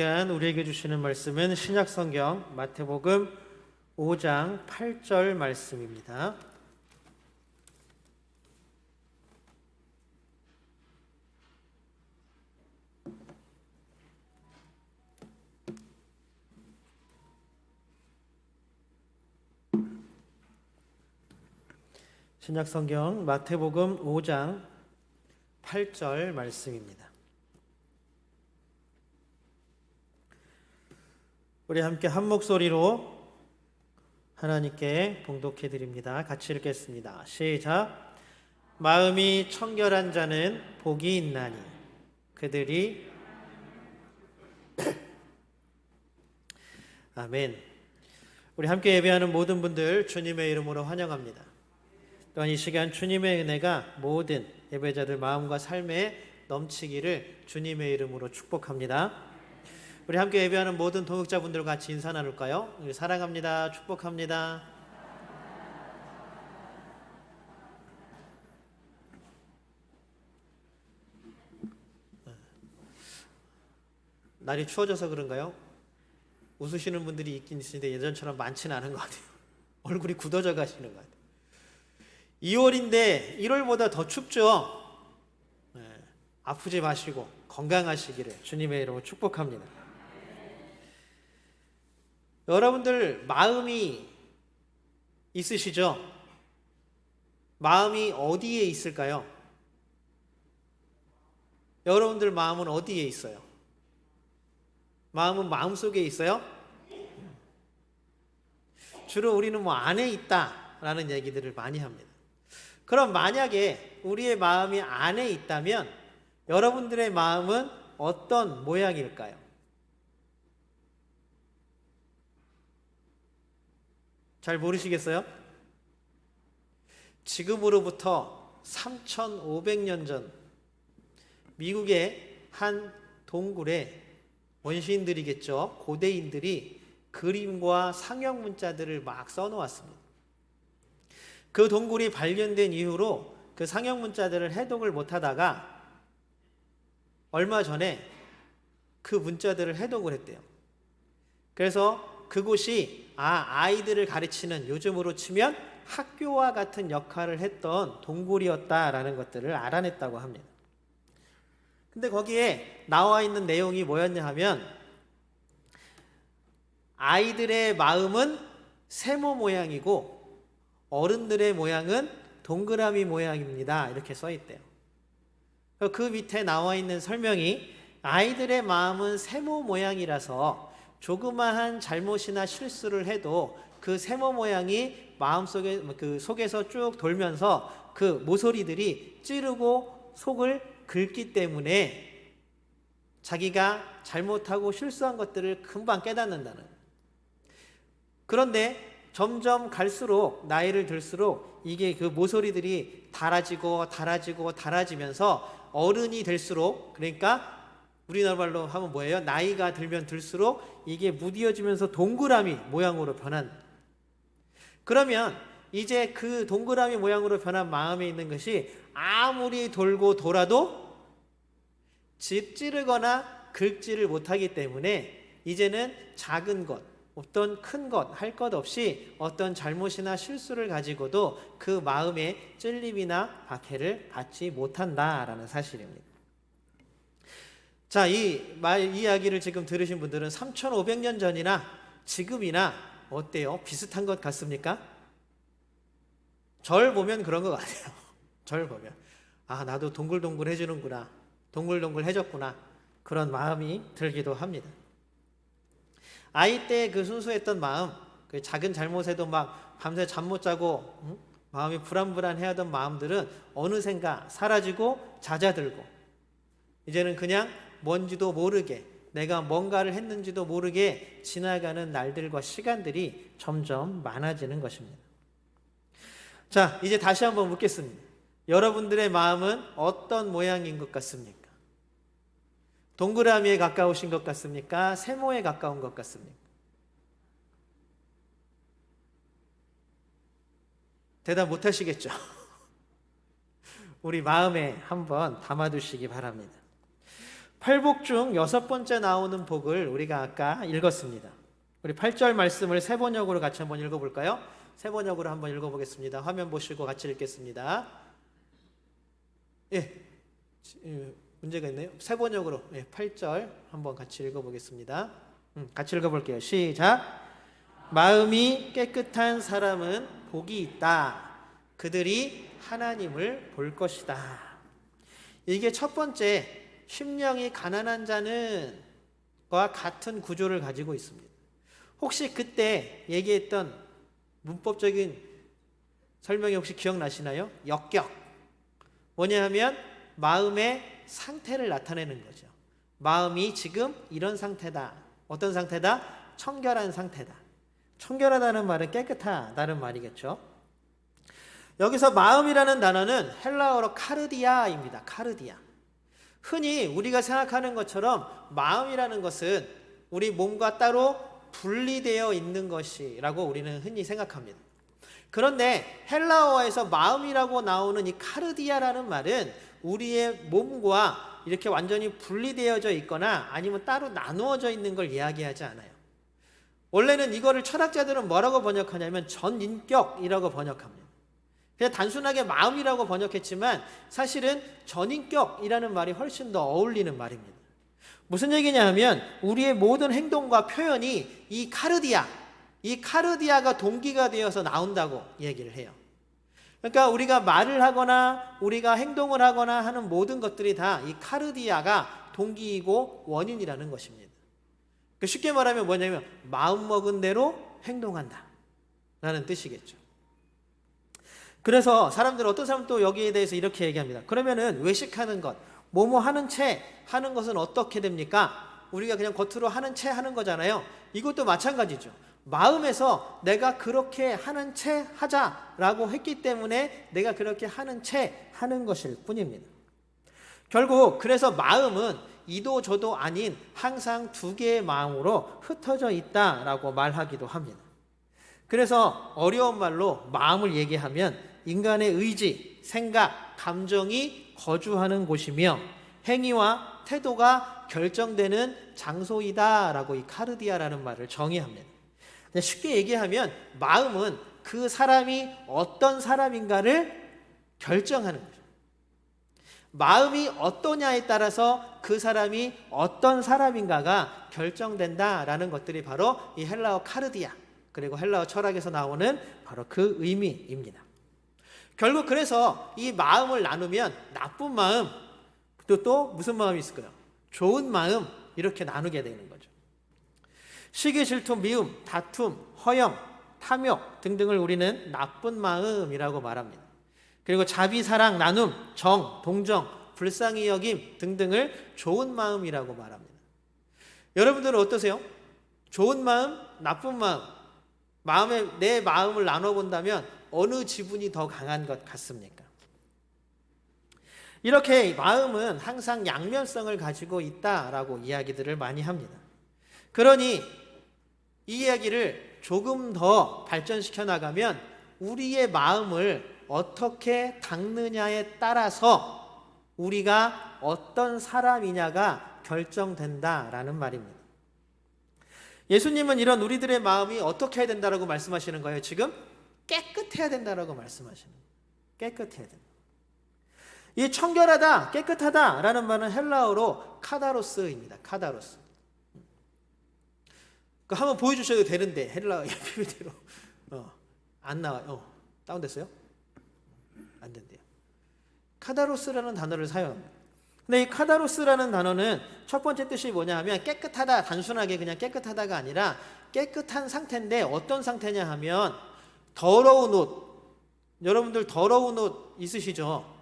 우리에게 주시는 말씀은 신약성경 마태복음 5장 8절 말씀입니다. 신약성경 마태복음 5장 8절 말씀입니다. 우리 함께 한 목소리로 하나님께 봉독해 드립니다. 같이 읽겠습니다. 시작. 마음이 청결한 자는 복이 있나니 그들이 아멘. 우리 함께 예배하는 모든 분들 주님의 이름으로 환영합니다. 또한 이 시간 주님의 은혜가 모든 예배자들 마음과 삶에 넘치기를 주님의 이름으로 축복합니다. 우리 함께 예배하는 모든 동역자분들 같이 인사 나눌까요? 우리 사랑합니다. 축복합니다. 날이 추워져서 그런가요? 웃으시는 분들이 있긴 있는데 예전처럼 많지는 않은 것 같아요. 얼굴이 굳어져 가시는 것 같아요. 2월인데 1월보다 더 춥죠? 아프지 마시고 건강하시기를 주님의 이름으로 축복합니다. 여러분들 마음이 있으시죠? 마음이 어디에 있을까요? 여러분들 마음은 어디에 있어요? 마음은 마음속에 있어요? 주로 우리는 안에 있다라는 얘기들을 많이 합니다. 그럼 만약에 우리의 마음이 안에 있다면 여러분들의 마음은 어떤 모양일까요? 잘 모르시겠어요? 지금으로부터 3,500년 전 미국의 한 동굴에 원시인들이겠죠. 고대인들이 그림과 상형 문자들을 막 써놓았습니다. 그 동굴이 발견된 이후로 그 상형 문자들을 해독을 못하다가 얼마 전에 그 문자들을 해독을 했대요. 그래서 그곳이 아이들을 가르치는, 요즘으로 치면 학교와 같은 역할을 했던 동굴이었다라는 것들을 알아냈다고 합니다. 근데 거기에 나와 있는 내용이 뭐였냐 하면 아이들의 마음은 세모 모양이고 어른들의 모양은 동그라미 모양입니다. 이렇게 써 있대요. 그 밑에 나와 있는 설명이 아이들의 마음은 세모 모양이라서 조그마한 잘못이나 실수를 해도 그 세모 모양이 마음속에 그 속에서 쭉 돌면서 그 모서리들이 찌르고 속을 긁기 때문에 자기가 잘못하고 실수한 것들을 금방 깨닫는다는. 그런데 점점 갈수록 나이를 들수록 이게 그 모서리들이 닳아지면서 어른이 될수록, 그러니까 우리나라 말로 하면 뭐예요? 나이가 들면 들수록 이게 무뎌지면서 동그라미 모양으로 변한. 그러면 이제 그 동그라미 모양으로 변한 마음에 있는 것이 아무리 돌고 돌아도 찌르거나 긁지를 못하기 때문에 이제는 작은 것, 어떤 큰 것, 할 것 없이 어떤 잘못이나 실수를 가지고도 그 마음에 찔림이나 박해를 받지 못한다라는 사실입니다. 자, 이 이야기를 지금 들으신 분들은 3,500년 전이나 지금이나 어때요? 비슷한 것 같습니까? 절 보면 그런 것 같아요. 절 보면 나도 동글동글 해주는구나, 동글동글 해줬구나, 그런 마음이 들기도 합니다. 아이 때 그 순수했던 마음, 그 작은 잘못에도 막 밤새 잠 못 자고 마음이 불안불안해하던 마음들은 어느샌가 사라지고 잦아들고 이제는 그냥 뭔지도 모르게, 내가 뭔가를 했는지도 모르게 지나가는 날들과 시간들이 점점 많아지는 것입니다. 자, 이제 다시 한번 묻겠습니다. 여러분들의 마음은 어떤 모양인 것 같습니까? 동그라미에 가까우신 것 같습니까? 세모에 가까운 것 같습니까? 대답 못 하시겠죠? 우리 마음에 한번 담아두시기 바랍니다. 8복 중 6번째 나오는 복을 우리가 아까 읽었습니다. 우리 8절 말씀을 세 번역으로 같이 한번 읽어볼까요? 세 번역으로 한번 읽어보겠습니다. 화면 보시고 같이 읽겠습니다. 예, 문제가 있네요. 세 번역으로 8절 한번 같이 읽어보겠습니다. 같이 읽어볼게요. 시작. 마음이 깨끗한 사람은 복이 있다. 그들이 하나님을 볼 것이다. 이게 첫 번째 심령이 가난한 자는 과 같은 구조를 가지고 있습니다. 혹시 그때 얘기했던 문법적인 설명이 혹시 기억나시나요? 역격. 뭐냐 하면 마음의 상태를 나타내는 거죠. 마음이 지금 이런 상태다. 어떤 상태다? 청결한 상태다. 청결하다는 말은 깨끗하다는 말이겠죠. 여기서 마음이라는 단어는 헬라어로 카르디아입니다. 카르디아. 흔히 우리가 생각하는 것처럼 마음이라는 것은 우리 몸과 따로 분리되어 있는 것이라고 우리는 흔히 생각합니다. 그런데 헬라어에서 마음이라고 나오는 이 카르디아라는 말은 우리의 몸과 이렇게 완전히 분리되어져 있거나 아니면 따로 나누어져 있는 걸 이야기하지 않아요. 원래는 이거를 철학자들은 뭐라고 번역하냐면 전인격이라고 번역합니다. 그냥 단순하게 마음이라고 번역했지만 사실은 전인격이라는 말이 훨씬 더 어울리는 말입니다. 무슨 얘기냐 하면 우리의 모든 행동과 표현이 이 카르디아가 동기가 되어서 나온다고 얘기를 해요. 그러니까 우리가 말을 하거나 우리가 행동을 하거나 하는 모든 것들이 다 이 카르디아가 동기이고 원인이라는 것입니다. 쉽게 말하면 뭐냐면 마음먹은 대로 행동한다 라는 뜻이겠죠. 그래서 사람들은 어떤 사람은 또 여기에 대해서 이렇게 얘기합니다. 그러면은 외식하는 것, 뭐뭐 하는 채 하는 것은 어떻게 됩니까? 우리가 그냥 겉으로 하는 채 하는 거잖아요. 이것도 마찬가지죠. 마음에서 내가 그렇게 하는 채 하자라고 했기 때문에 내가 그렇게 하는 채 하는 것일 뿐입니다. 결국 그래서 마음은 이도 저도 아닌 항상 두 개의 마음으로 흩어져 있다라고 말하기도 합니다. 그래서 어려운 말로 마음을 얘기하면 인간의 의지, 생각, 감정이 거주하는 곳이며 행위와 태도가 결정되는 장소이다라고 이 카르디아라는 말을 정의합니다. 쉽게 얘기하면 마음은 그 사람이 어떤 사람인가를 결정하는 거죠. 마음이 어떠냐에 따라서 그 사람이 어떤 사람인가가 결정된다라는 것들이 바로 이 헬라어 카르디아 그리고 헬라어 철학에서 나오는 바로 그 의미입니다. 결국 그래서 이 마음을 나누면 나쁜 마음 또 무슨 마음이 있을까요? 좋은 마음 이렇게 나누게 되는 거죠. 시기, 질투, 미움, 다툼, 허영, 탐욕 등등을 우리는 나쁜 마음이라고 말합니다. 그리고 자비, 사랑, 나눔, 정, 동정, 불쌍히 여김 등등을 좋은 마음이라고 말합니다. 여러분들은 어떠세요? 좋은 마음, 나쁜 마음, 내 마음을 나눠본다면 어느 지분이 더 강한 것 같습니까? 이렇게 마음은 항상 양면성을 가지고 있다라고 이야기들을 많이 합니다. 그러니 이 이야기를 조금 더 발전시켜 나가면 우리의 마음을 어떻게 닦느냐에 따라서 우리가 어떤 사람이냐가 결정된다라는 말입니다. 예수님은 이런 우리들의 마음이 어떻게 해야 된다라고 말씀하시는 거예요? 지금 깨끗해야 된다라고 말씀하시는 거예요. 깨끗해야 된다. 이 청결하다, 깨끗하다라는 말은 헬라어로 카다로스입니다. 카다로스. 한번 보여주셔도 되는데 헬라어 PPT로 안 나와요. 다운됐어요? 안 된대요. 카다로스라는 단어를 사용합니다. 근데 이 카다로스라는 단어는 첫 번째 뜻이 뭐냐 하면 깨끗하다, 단순하게 그냥 깨끗하다가 아니라 깨끗한 상태인데 어떤 상태냐 하면 더러운 옷, 여러분들 더러운 옷 있으시죠?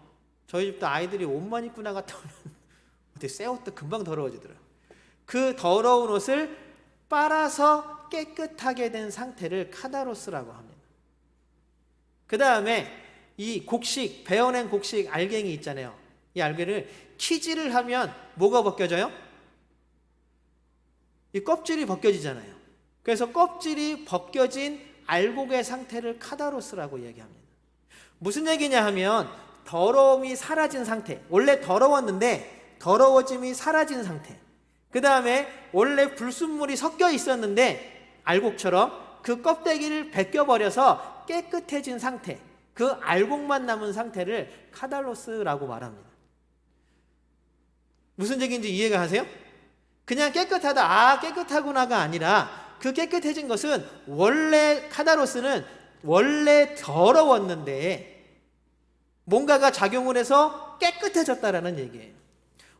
저희 집도 아이들이 옷만 입고 나갔다 오면 어떻게 새 옷도 금방 더러워지더라고요. 그 더러운 옷을 빨아서 깨끗하게 된 상태를 카다로스라고 합니다. 그 다음에 이 곡식, 베어낸 곡식 알갱이 있잖아요. 이 알갱이를 키질을 하면 뭐가 벗겨져요? 이 껍질이 벗겨지잖아요. 그래서 껍질이 벗겨진 알곡의 상태를 카다로스라고 얘기합니다. 무슨 얘기냐 하면 더러움이 사라진 상태, 원래 더러웠는데 더러워짐이 사라진 상태, 그 다음에 원래 불순물이 섞여 있었는데 알곡처럼 그 껍데기를 벗겨버려서 깨끗해진 상태, 그 알곡만 남은 상태를 카달로스라고 말합니다. 무슨 얘기인지 이해가 가세요? 그냥 깨끗하다, 깨끗하구나가 아니라 그 깨끗해진 것은 원래 카다로스는 원래 더러웠는데 뭔가가 작용을 해서 깨끗해졌다라는 얘기예요.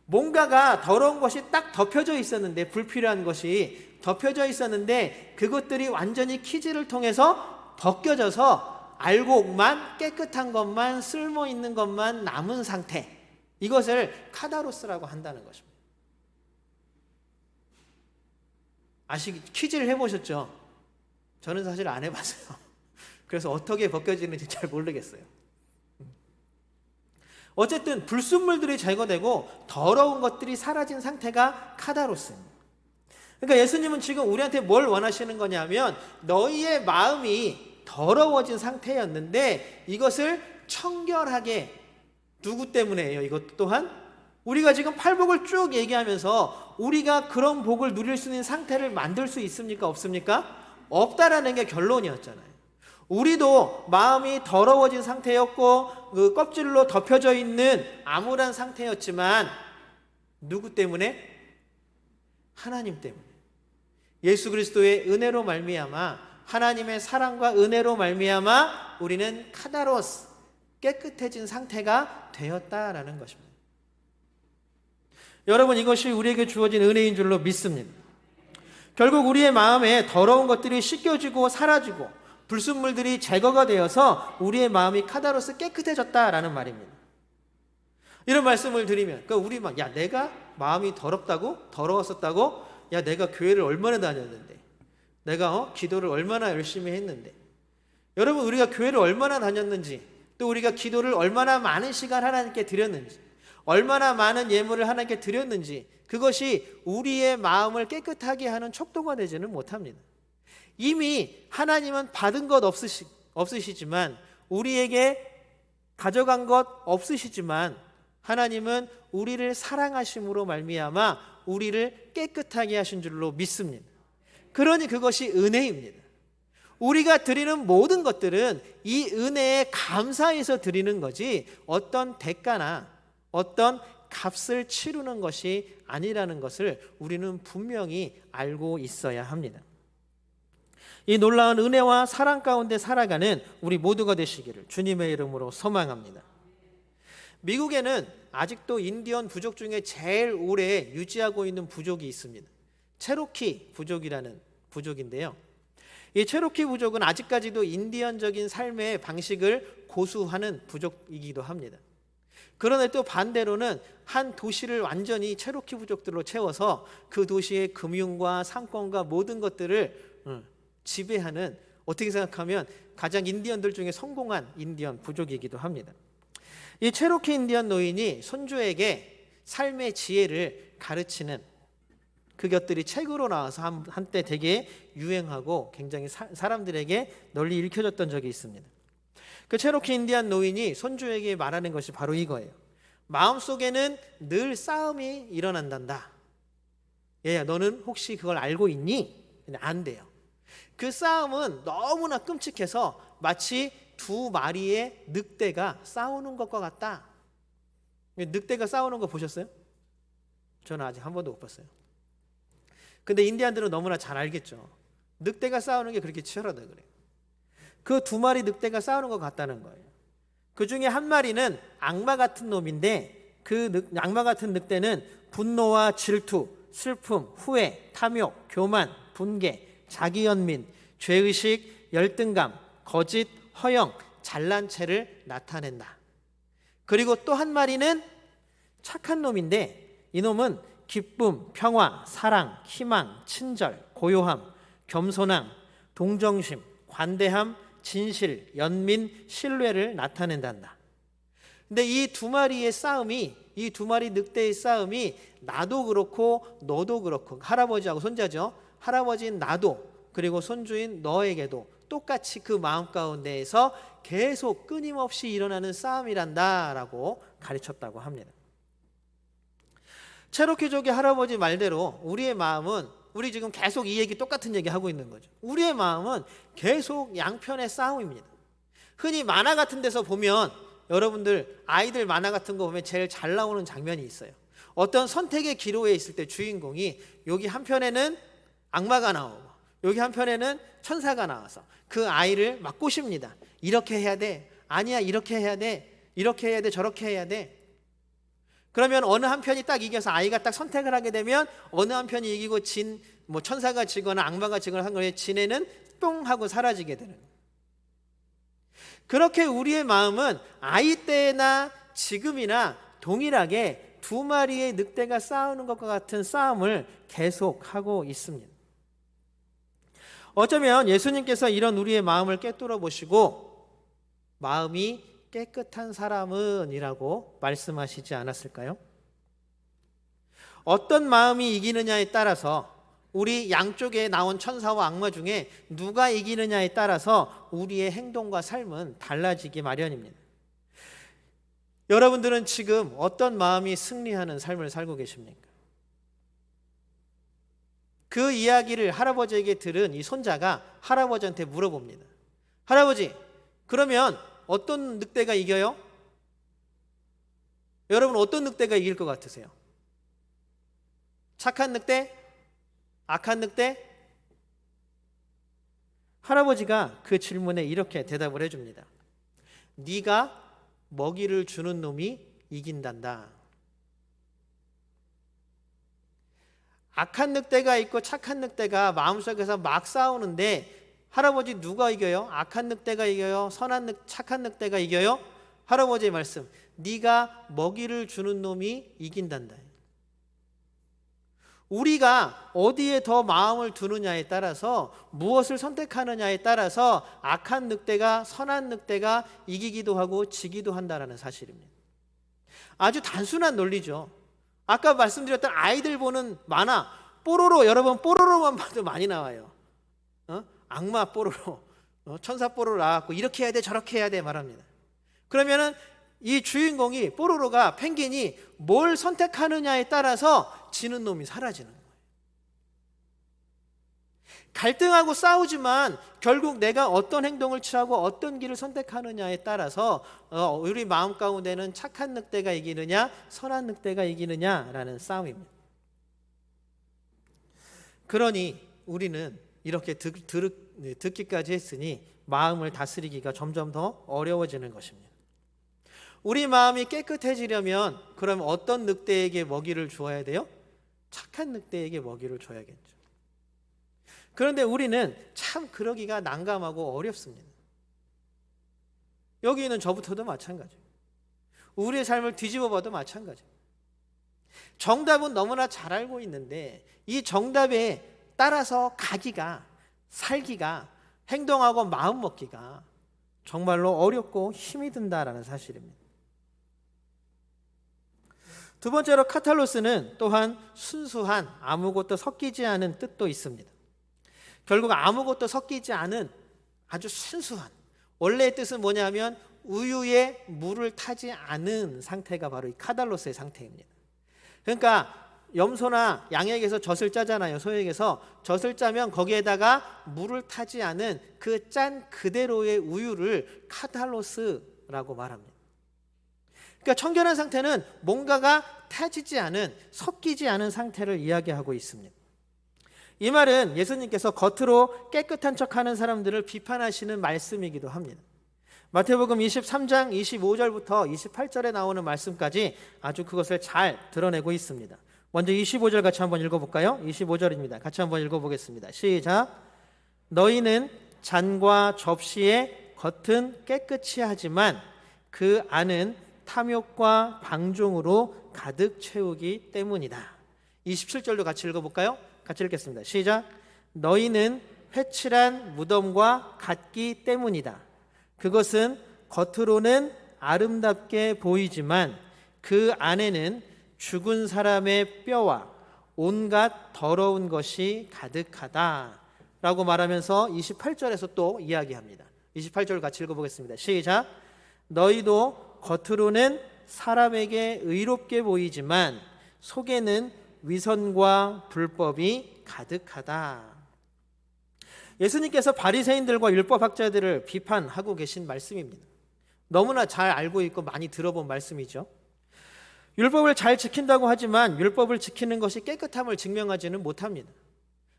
뭔가가 더러운 것이 딱 덮여져 있었는데, 불필요한 것이 덮여져 있었는데 그것들이 완전히 키즈를 통해서 벗겨져서 알곡만, 깨끗한 것만, 쓸모있는 것만 남은 상태, 이것을 카다로스라고 한다는 것입니다. 퀴즈를 해보셨죠? 저는 사실 안 해봤어요. 그래서 어떻게 벗겨지는지 잘 모르겠어요. 어쨌든 불순물들이 제거되고 더러운 것들이 사라진 상태가 카다로스입니다. 그러니까 예수님은 지금 우리한테 뭘 원하시는 거냐면, 너희의 마음이 더러워진 상태였는데 이것을 청결하게, 누구 때문에요? 이것 또한 우리가 지금 팔복을 쭉 얘기하면서 우리가 그런 복을 누릴 수 있는 상태를 만들 수 있습니까? 없습니까? 없다라는 게 결론이었잖아요. 우리도 마음이 더러워진 상태였고 그 껍질로 덮여져 있는 암울한 상태였지만 누구 때문에? 하나님 때문에. 예수 그리스도의 은혜로 말미암아, 하나님의 사랑과 은혜로 말미암아 우리는 카다로스, 깨끗해진 상태가 되었다라는 것입니다. 여러분, 이것이 우리에게 주어진 은혜인 줄로 믿습니다. 결국 우리의 마음에 더러운 것들이 씻겨지고 사라지고 불순물들이 제거가 되어서 우리의 마음이 카다로스, 깨끗해졌다라는 말입니다. 이런 말씀을 드리면, 그러니까 우리 야, 내가 마음이 더럽다고? 더러웠었다고? 야, 내가 교회를 얼마나 다녔는데, 내가 기도를 얼마나 열심히 했는데. 여러분, 우리가 교회를 얼마나 다녔는지, 또 우리가 기도를 얼마나 많은 시간 하나님께 드렸는지, 얼마나 많은 예물을 하나님께 드렸는지, 그것이 우리의 마음을 깨끗하게 하는 척도가 되지는 못합니다. 이미 하나님은 받은 것 없으시지만, 우리에게 가져간 것 없으시지만, 하나님은 우리를 사랑하심으로 말미암아 우리를 깨끗하게 하신 줄로 믿습니다. 그러니 그것이 은혜입니다. 우리가 드리는 모든 것들은 이 은혜에 감사해서 드리는 거지 어떤 대가나 어떤 값을 치르는 것이 아니라는 것을 우리는 분명히 알고 있어야 합니다. 이 놀라운 은혜와 사랑 가운데 살아가는 우리 모두가 되시기를 주님의 이름으로 소망합니다. 미국에는 아직도 인디언 부족 중에 제일 오래 유지하고 있는 부족이 있습니다. 체로키 부족이라는 부족인데요. 이 체로키 부족은 아직까지도 인디언적인 삶의 방식을 고수하는 부족이기도 합니다. 그런데 또 반대로는 한 도시를 완전히 체로키 부족들로 채워서 그 도시의 금융과 상권과 모든 것들을 지배하는, 어떻게 생각하면 가장 인디언들 중에 성공한 인디언 부족이기도 합니다. 이 체로키 인디언 노인이 손주에게 삶의 지혜를 가르치는 그것들이 책으로 나와서 한때 되게 유행하고 굉장히 사람들에게 널리 읽혀졌던 적이 있습니다. 그 체로키 인디언 노인이 손주에게 말하는 것이 바로 이거예요. 마음속에는 늘 싸움이 일어난단다. 얘야, 너는 혹시 그걸 알고 있니? 안 돼요. 그 싸움은 너무나 끔찍해서 마치 두 마리의 늑대가 싸우는 것과 같다. 늑대가 싸우는 거 보셨어요? 저는 아직 한 번도 못 봤어요. 근데 인디안들은 너무나 잘 알겠죠. 늑대가 싸우는 게 그렇게 치열하다 그래요. 그 두 마리 늑대가 싸우는 것 같다는 거예요. 그 중에 한 마리는 악마 같은 놈인데, 그 악마 같은 늑대는 분노와 질투, 슬픔, 후회, 탐욕, 교만, 분개, 자기연민, 죄의식, 열등감, 거짓, 허영, 잘난 체를 나타낸다. 그리고 또 한 마리는 착한 놈인데, 이놈은 기쁨, 평화, 사랑, 희망, 친절, 고요함, 겸손함, 동정심, 관대함, 진실, 연민, 신뢰를 나타낸단다. 근데 이 두 마리의 싸움이, 이 두 마리 늑대의 싸움이 나도 그렇고 너도 그렇고, 할아버지하고 손자죠. 할아버지인 나도, 그리고 손주인 너에게도 똑같이 그 마음 가운데에서 계속 끊임없이 일어나는 싸움이란다라고 가르쳤다고 합니다. 체로키족의 할아버지 말대로 우리의 마음은, 우리 지금 계속 이 얘기 똑같은 얘기 하고 있는 거죠. 우리의 마음은 계속 양편의 싸움입니다. 흔히 만화 같은 데서 보면, 여러분들 아이들 만화 같은 거 보면 제일 잘 나오는 장면이 있어요. 어떤 선택의 기로에 있을 때 주인공이 여기 한편에는 악마가 나오고 여기 한편에는 천사가 나와서 그 아이를 막 꼬십니다. 이렇게 해야 돼. 아니야, 이렇게 해야 돼. 이렇게 해야 돼. 저렇게 해야 돼. 그러면 어느 한편이 딱 이겨서 아이가 딱 선택을 하게 되면 어느 한편이 이기고 뭐 천사가 지거나 악마가 지거나 한 거에 진 애는 뿅 하고 사라지게 되는 거예요. 그렇게 우리의 마음은 아이 때나 지금이나 동일하게 두 마리의 늑대가 싸우는 것과 같은 싸움을 계속하고 있습니다. 어쩌면 예수님께서 이런 우리의 마음을 꿰뚫어 보시고 마음이 깨끗한 사람은 이라고 말씀하시지 않았을까요? 어떤 마음이 이기느냐에 따라서, 우리 양쪽에 나온 천사와 악마 중에 누가 이기느냐에 따라서 우리의 행동과 삶은 달라지기 마련입니다. 여러분들은 지금 어떤 마음이 승리하는 삶을 살고 계십니까? 그 이야기를 할아버지에게 들은 이 손자가 할아버지한테 물어봅니다. 할아버지, 그러면 어떤 늑대가 이겨요? 여러분, 어떤 늑대가 이길 것 같으세요? 착한 늑대? 악한 늑대? 할아버지가 그 질문에 이렇게 대답을 해줍니다. 네가 먹이를 주는 놈이 이긴단다. 악한 늑대가 있고 착한 늑대가 마음속에서 막 싸우는데 할아버지 누가 이겨요? 악한 늑대가 이겨요? 착한 늑대가 이겨요? 할아버지의 말씀, 네가 먹이를 주는 놈이 이긴단다. 우리가 어디에 더 마음을 두느냐에 따라서, 무엇을 선택하느냐에 따라서 악한 늑대가 선한 늑대가 이기기도 하고 지기도 한다는 사실입니다. 아주 단순한 논리죠. 아까 말씀드렸던 아이들 보는 만화 뽀로로, 여러분 뽀로로만 봐도 많이 나와요. 악마 뽀로로, 천사 뽀로로 나왔고 이렇게 해야 돼 저렇게 해야 돼 말합니다. 그러면은 이 주인공이, 뽀로로가, 펭귄이 뭘 선택하느냐에 따라서 지는 놈이 사라지는 거예요. 갈등하고 싸우지만 결국 내가 어떤 행동을 취하고 어떤 길을 선택하느냐에 따라서 우리 마음 가운데는 착한 늑대가 이기느냐 선한 늑대가 이기느냐라는 싸움입니다. 그러니 우리는 이렇게 듣기까지 했으니 마음을 다스리기가 점점 더 어려워지는 것입니다. 우리 마음이 깨끗해지려면 그럼 어떤 늑대에게 먹이를 주어야 돼요? 착한 늑대에게 먹이를 줘야겠죠. 그런데 우리는 참 그러기가 난감하고 어렵습니다. 여기 있는 저부터도 마찬가지예요. 우리의 삶을 뒤집어 봐도 마찬가지예요. 정답은 너무나 잘 알고 있는데 이 정답에 따라서 가기가, 살기가, 행동하고 마음 먹기가 정말로 어렵고 힘이 든다라는 사실입니다. 두 번째로 카탈로스는 또한 순수한, 아무것도 섞이지 않은 뜻도 있습니다. 결국 아무것도 섞이지 않은 아주 순수한, 원래의 뜻은 뭐냐면 우유에 물을 타지 않은 상태가 바로 이 카탈로스의 상태입니다. 그러니까 염소나 양에게서 젖을 짜잖아요. 소에게서 젖을 짜면 거기에다가 물을 타지 않은 그 짠 그대로의 우유를 카탈로스라고 말합니다. 그러니까 청결한 상태는 뭔가가 타지지 않은, 섞이지 않은 상태를 이야기하고 있습니다. 이 말은 예수님께서 겉으로 깨끗한 척하는 사람들을 비판하시는 말씀이기도 합니다. 마태복음 23장 25절부터 28절에 나오는 말씀까지 아주 그것을 잘 드러내고 있습니다. 먼저 25절 같이 한번 읽어볼까요? 25절입니다. 같이 한번 읽어보겠습니다. 시작. 너희는 잔과 접시의 겉은 깨끗이 하지만 그 안은 탐욕과 방종으로 가득 채우기 때문이다. 27절도 같이 읽어볼까요? 같이 읽겠습니다. 시작. 너희는 회칠한 무덤과 같기 때문이다. 그것은 겉으로는 아름답게 보이지만 그 안에는 죽은 사람의 뼈와 온갖 더러운 것이 가득하다 라고 말하면서 28절에서 또 이야기합니다. 28절 같이 읽어보겠습니다. 시작. 너희도 겉으로는 사람에게 의롭게 보이지만 속에는 위선과 불법이 가득하다. 예수님께서 바리새인들과 율법학자들을 비판하고 계신 말씀입니다. 너무나 잘 알고 있고 많이 들어본 말씀이죠. 율법을 잘 지킨다고 하지만 율법을 지키는 것이 깨끗함을 증명하지는 못합니다.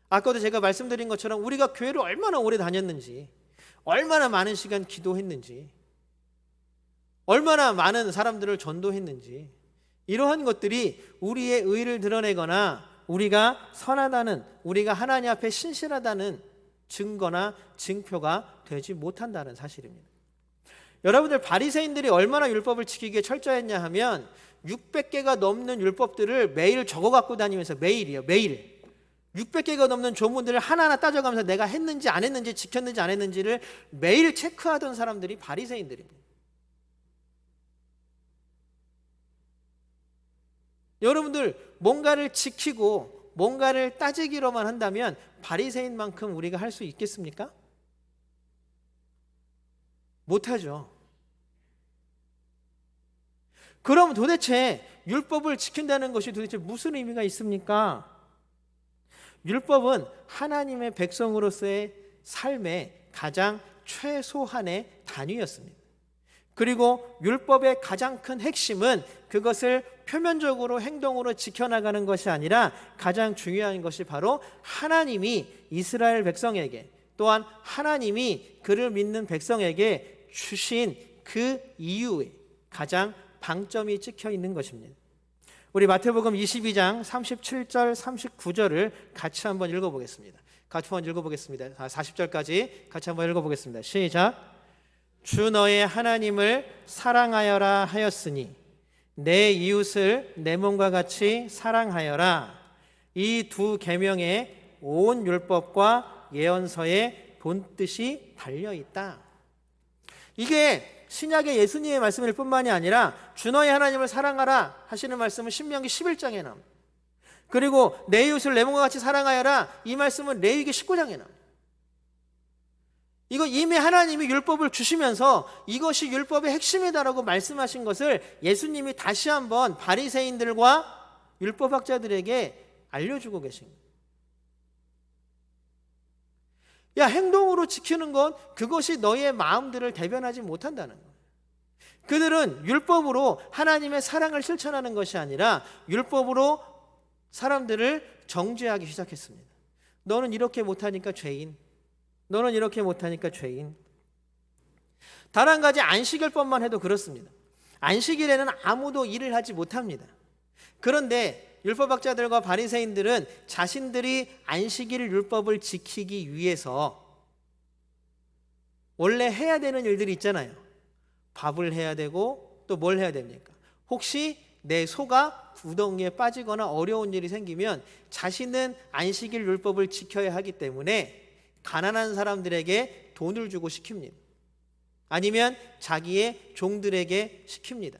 아까도 제가 말씀드린 것처럼 우리가 교회를 얼마나 오래 다녔는지, 얼마나 많은 시간 기도했는지, 얼마나 많은 사람들을 전도했는지, 이러한 것들이 우리의 의를 드러내거나 우리가 선하다는, 우리가 하나님 앞에 신실하다는 증거나 증표가 되지 못한다는 사실입니다. 여러분들, 바리새인들이 얼마나 율법을 지키기에 철저했냐 하면 600개가 넘는 율법들을 매일 적어 갖고 다니면서, 매일 600개가 넘는 조문들을 하나하나 따져가면서 내가 했는지 안 했는지, 지켰는지 안 했는지를 매일 체크하던 사람들이 바리새인들입니다. 여러분들, 뭔가를 지키고 뭔가를 따지기로만 한다면 바리새인만큼 우리가 할 수 있겠습니까? 못하죠. 그럼 도대체 율법을 지킨다는 것이 도대체 무슨 의미가 있습니까? 율법은 하나님의 백성으로서의 삶의 가장 최소한의 단위였습니다. 그리고 율법의 가장 큰 핵심은 그것을 표면적으로 행동으로 지켜나가는 것이 아니라 가장 중요한 것이 바로 하나님이 이스라엘 백성에게, 또한 하나님이 그를 믿는 백성에게 주신 그 이유에 가장 방점이 찍혀 있는 것입니다. 우리 마태복음 22장 37절 39절을 같이 한번 읽어보겠습니다. 같이 한번 읽어보겠습니다. 40절까지 같이 한번 읽어보겠습니다. 시작. 주 너의 하나님을 사랑하여라 하였으니 내 이웃을 내 몸과 같이 사랑하여라. 이 두 계명에 온 율법과 예언서의 본뜻이 달려있다. 이게 신약의 예수님의 말씀일 뿐만이 아니라 주 너의 하나님을 사랑하라 하시는 말씀은 신명기 11장에 나옵니다. 그리고 내 이웃을 내 몸과 같이 사랑하여라, 이 말씀은 레위기 19장에 나옵니다. 이거 이미 하나님이 율법을 주시면서 이것이 율법의 핵심이다라고 말씀하신 것을 예수님이 다시 한번 바리새인들과 율법학자들에게 알려주고 계신 거예요. 야, 행동으로 지키는 건 그것이 너의 마음들을 대변하지 못한다는 거예요. 그들은 율법으로 하나님의 사랑을 실천하는 것이 아니라 율법으로 사람들을 정죄하기 시작했습니다. 너는 이렇게 못하니까 죄인, 너는 이렇게 못하니까 죄인. 단 한 가지, 안식일법만 해도 그렇습니다. 안식일에는 아무도 일을 하지 못합니다. 그런데 율법학자들과 바리새인들은 자신들이 안식일 율법을 지키기 위해서 원래 해야 되는 일들이 있잖아요. 밥을 해야 되고 또 뭘 해야 됩니까? 혹시 내 소가 구덩이에 빠지거나 어려운 일이 생기면 자신은 안식일 율법을 지켜야 하기 때문에 가난한 사람들에게 돈을 주고 시킵니다. 아니면 자기의 종들에게 시킵니다.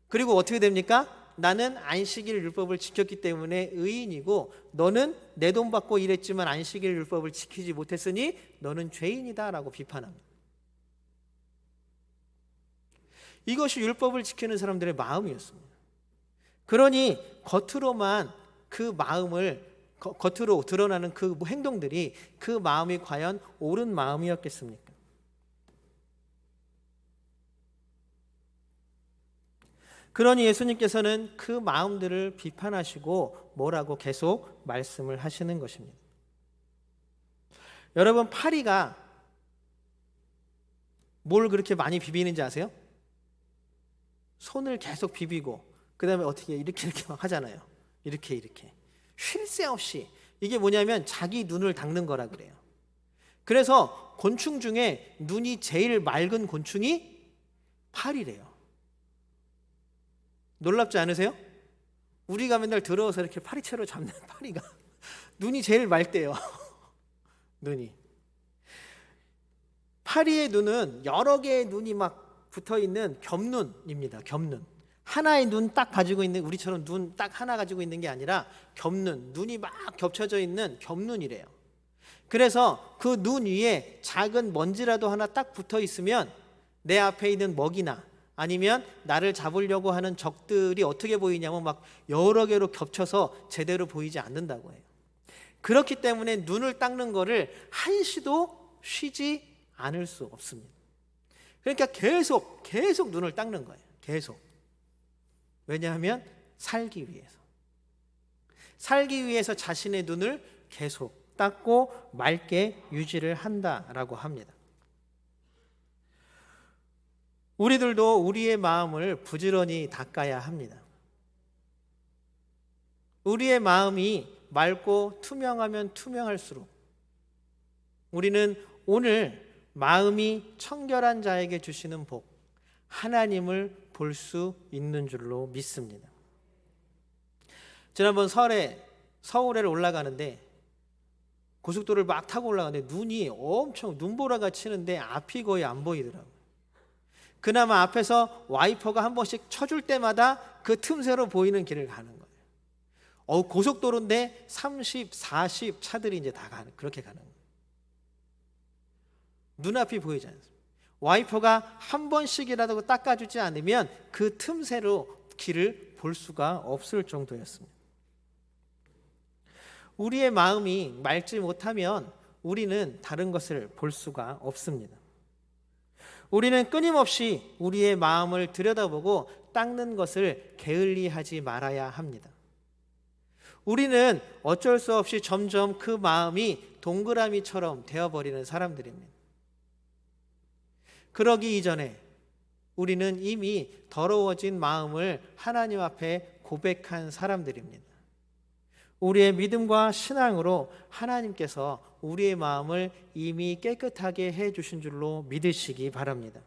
그리고 어떻게 됩니까? 나는 안식일 율법을 지켰기 때문에 의인이고 너는 내 돈 받고 일했지만 안식일 율법을 지키지 못했으니 너는 죄인이다 라고 비판합니다. 이것이 율법을 지키는 사람들의 마음이었습니다. 그러니 겉으로만 그 마음을, 겉으로 드러나는 그 행동들이 그 마음이 과연 옳은 마음이었겠습니까? 그러니 예수님께서는 그 마음들을 비판하시고 뭐라고 계속 말씀을 하시는 것입니다. 여러분, 파리가 뭘 그렇게 많이 비비는지 아세요? 손을 계속 비비고 그 다음에 어떻게 이렇게 막 하잖아요. 이렇게 쉴 새 없이. 이게 뭐냐면 자기 눈을 닦는 거라 그래요. 그래서 곤충 중에 눈이 제일 맑은 곤충이 파리래요. 놀랍지 않으세요? 우리가 맨날 들어서 이렇게 파리채로 잡는 파리가 눈이 제일 맑대요. 눈이. 파리의 눈은 여러 개의 눈이 막 붙어있는 겹눈입니다. 겹눈. 하나의 눈 딱 가지고 있는, 우리처럼 눈 딱 하나 가지고 있는 게 아니라 겹눈, 눈이 막 겹쳐져 있는 겹눈이래요. 그래서 그 눈 위에 작은 먼지라도 하나 딱 붙어 있으면 내 앞에 있는 먹이나 아니면 나를 잡으려고 하는 적들이 어떻게 보이냐면 막 여러 개로 겹쳐서 제대로 보이지 않는다고 해요. 그렇기 때문에 눈을 닦는 거를 한시도 쉬지 않을 수 없습니다. 그러니까 계속 눈을 닦는 거예요. 계속. 왜냐하면 살기 위해서 자신의 눈을 계속 닦고 맑게 유지를 한다라고 합니다. 우리들도 우리의 마음을 부지런히 닦아야 합니다. 우리의 마음이 맑고 투명하면 투명할수록 우리는 오늘 마음이 청결한 자에게 주시는 복, 하나님을 볼 수 있는 줄로 믿습니다. 지난번 설에 서울에 올라가는데 고속도로를 막 타고 올라가는데 눈이 엄청 눈보라가 치는데 앞이 거의 안 보이더라고요. 그나마 앞에서 와이퍼가 한 번씩 쳐줄 때마다 그 틈새로 보이는 길을 가는 거예요. 고속도로인데 30, 40 차들이 이제 다 그렇게 가는 거예요. 눈앞이 보이지 않습니다. 와이퍼가 한 번씩이라도 닦아주지 않으면 그 틈새로 길을 볼 수가 없을 정도였습니다. 우리의 마음이 맑지 못하면 우리는 다른 것을 볼 수가 없습니다. 우리는 끊임없이 우리의 마음을 들여다보고 닦는 것을 게을리하지 말아야 합니다. 우리는 어쩔 수 없이 점점 그 마음이 동그라미처럼 되어버리는 사람들입니다. 그러기 이전에 우리는 이미 더러워진 마음을 하나님 앞에 고백한 사람들입니다. 우리의 믿음과 신앙으로 하나님께서 우리의 마음을 이미 깨끗하게 해주신 줄로 믿으시기 바랍니다.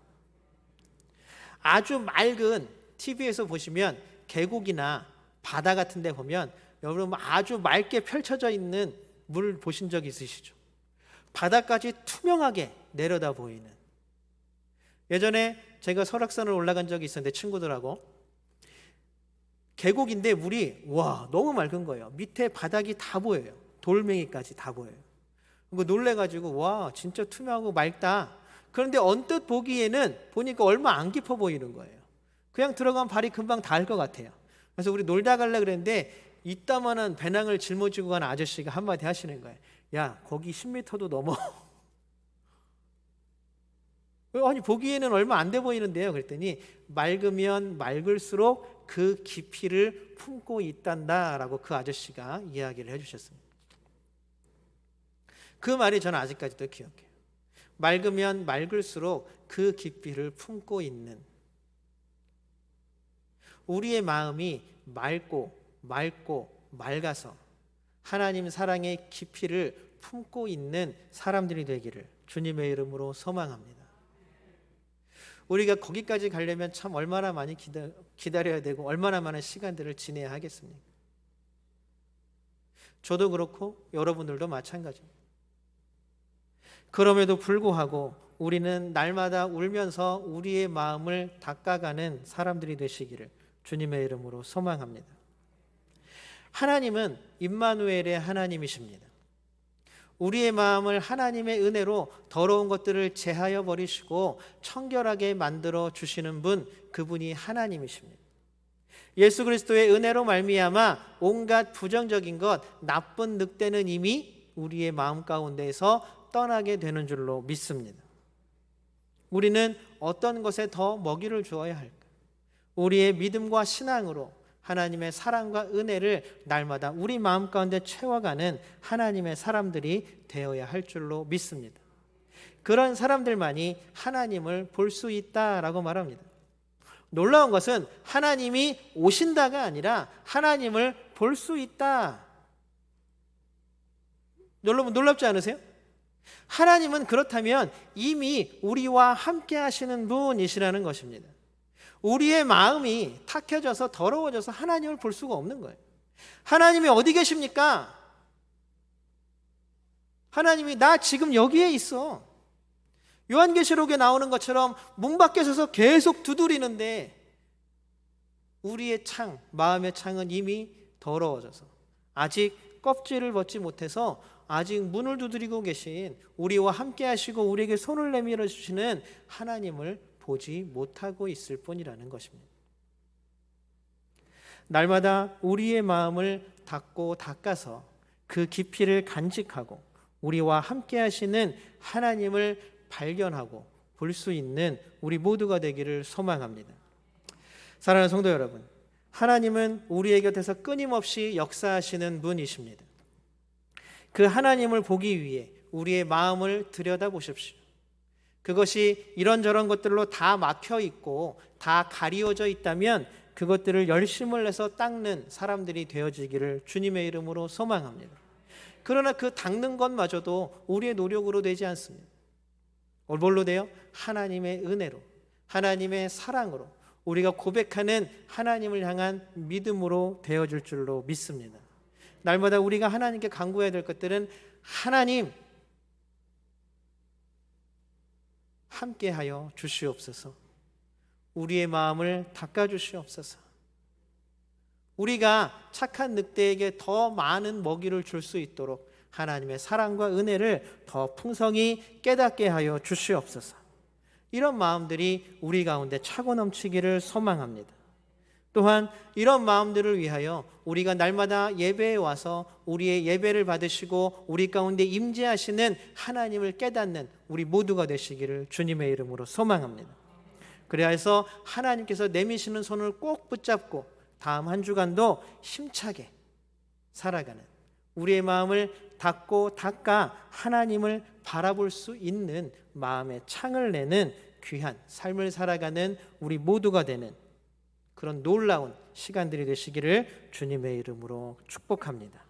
아주 맑은 TV에서 보시면 계곡이나 바다 같은 데 보면 여러분 아주 맑게 펼쳐져 있는 물 보신 적 있으시죠? 바다까지 투명하게 내려다 보이는. 예전에 제가 설악산을 올라간 적이 있었는데 친구들하고 계곡인데 물이 너무 맑은 거예요. 밑에 바닥이 다 보여요. 돌멩이까지 다 보여요. 놀래가지고 진짜 투명하고 맑다. 그런데 언뜻 보니까 얼마 안 깊어 보이는 거예요. 그냥 들어가면 발이 금방 닿을 것 같아요. 그래서 우리 놀다 가려고 그랬는데 이따만한 배낭을 짊어지고 간 아저씨가 한마디 하시는 거예요. 야, 거기 10m도 넘어. 아니 보기에는 얼마 안 돼 보이는데요. 그랬더니 맑으면 맑을수록 그 깊이를 품고 있단다라고 그 아저씨가 이야기를 해주셨습니다. 그 말이 저는 아직까지도 기억해요. 맑으면 맑을수록 그 깊이를 품고 있는, 우리의 마음이 맑아서 하나님 사랑의 깊이를 품고 있는 사람들이 되기를 주님의 이름으로 소망합니다. 우리가 거기까지 가려면 참 얼마나 많이 기다려야 되고 얼마나 많은 시간들을 지내야 하겠습니까? 저도 그렇고 여러분들도 마찬가지입니다. 그럼에도 불구하고 우리는 날마다 울면서 우리의 마음을 닦아가는 사람들이 되시기를 주님의 이름으로 소망합니다. 하나님은 임마누엘의 하나님이십니다. 우리의 마음을 하나님의 은혜로 더러운 것들을 제하여 버리시고 청결하게 만들어 주시는 분, 그분이 하나님이십니다. 예수 그리스도의 은혜로 말미암아 온갖 부정적인 것, 나쁜 늑대는 이미 우리의 마음 가운데에서 떠나게 되는 줄로 믿습니다. 우리는 어떤 것에 더 먹이를 주어야 할까? 우리의 믿음과 신앙으로 하나님의 사랑과 은혜를 날마다 우리 마음 가운데 채워가는 하나님의 사람들이 되어야 할 줄로 믿습니다. 그런 사람들만이 하나님을 볼 수 있다라고 말합니다. 놀라운 것은 하나님이 오신다가 아니라 하나님을 볼 수 있다. 여러분 놀랍지 않으세요? 하나님은 그렇다면 이미 우리와 함께 하시는 분이시라는 것입니다. 우리의 마음이 탁해져서 더러워져서 하나님을 볼 수가 없는 거예요. 하나님이 어디 계십니까? 하나님이 나 지금 여기에 있어. 요한계시록에 나오는 것처럼 문 밖에 서서 계속 두드리는데 우리의 마음의 창은 이미 더러워져서 아직 껍질을 벗지 못해서 아직 문을 두드리고 계신 우리와 함께 하시고 우리에게 손을 내밀어 주시는 하나님을 보지 못하고 있을 뿐이라는 것입니다. 날마다 우리의 마음을 닫고 닦아서 그 깊이를 간직하고 우리와 함께 하시는 하나님을 발견하고 볼 수 있는 우리 모두가 되기를 소망합니다. 사랑하는 성도 여러분, 하나님은 우리의 곁에서 끊임없이 역사하시는 분이십니다. 그 하나님을 보기 위해 우리의 마음을 들여다보십시오. 그것이 이런저런 것들로 다 막혀 있고 다 가리워져 있다면 그것들을 열심을 내서 닦는 사람들이 되어지기를 주님의 이름으로 소망합니다. 그러나 그 닦는 것마저도 우리의 노력으로 되지 않습니다. 뭘로 돼요? 하나님의 은혜로, 하나님의 사랑으로, 우리가 고백하는 하나님을 향한 믿음으로 되어질 줄로 믿습니다. 날마다 우리가 하나님께 간구해야 될 것들은 하나님 함께하여 주시옵소서. 우리의 마음을 닦아주시옵소서. 우리가 착한 늑대에게 더 많은 먹이를 줄 수 있도록 하나님의 사랑과 은혜를 더 풍성히 깨닫게 하여 주시옵소서. 이런 마음들이 우리 가운데 차고 넘치기를 소망합니다. 또한 이런 마음들을 위하여 우리가 날마다 예배에 와서 우리의 예배를 받으시고 우리 가운데 임재하시는 하나님을 깨닫는 우리 모두가 되시기를 주님의 이름으로 소망합니다. 그래야 해서 하나님께서 내미시는 손을 꼭 붙잡고 다음 한 주간도 힘차게 살아가는, 우리의 마음을 닫고 닦아 하나님을 바라볼 수 있는 마음의 창을 내는 귀한 삶을 살아가는 우리 모두가 되는 그런 놀라운 시간들이 되시기를 주님의 이름으로 축복합니다.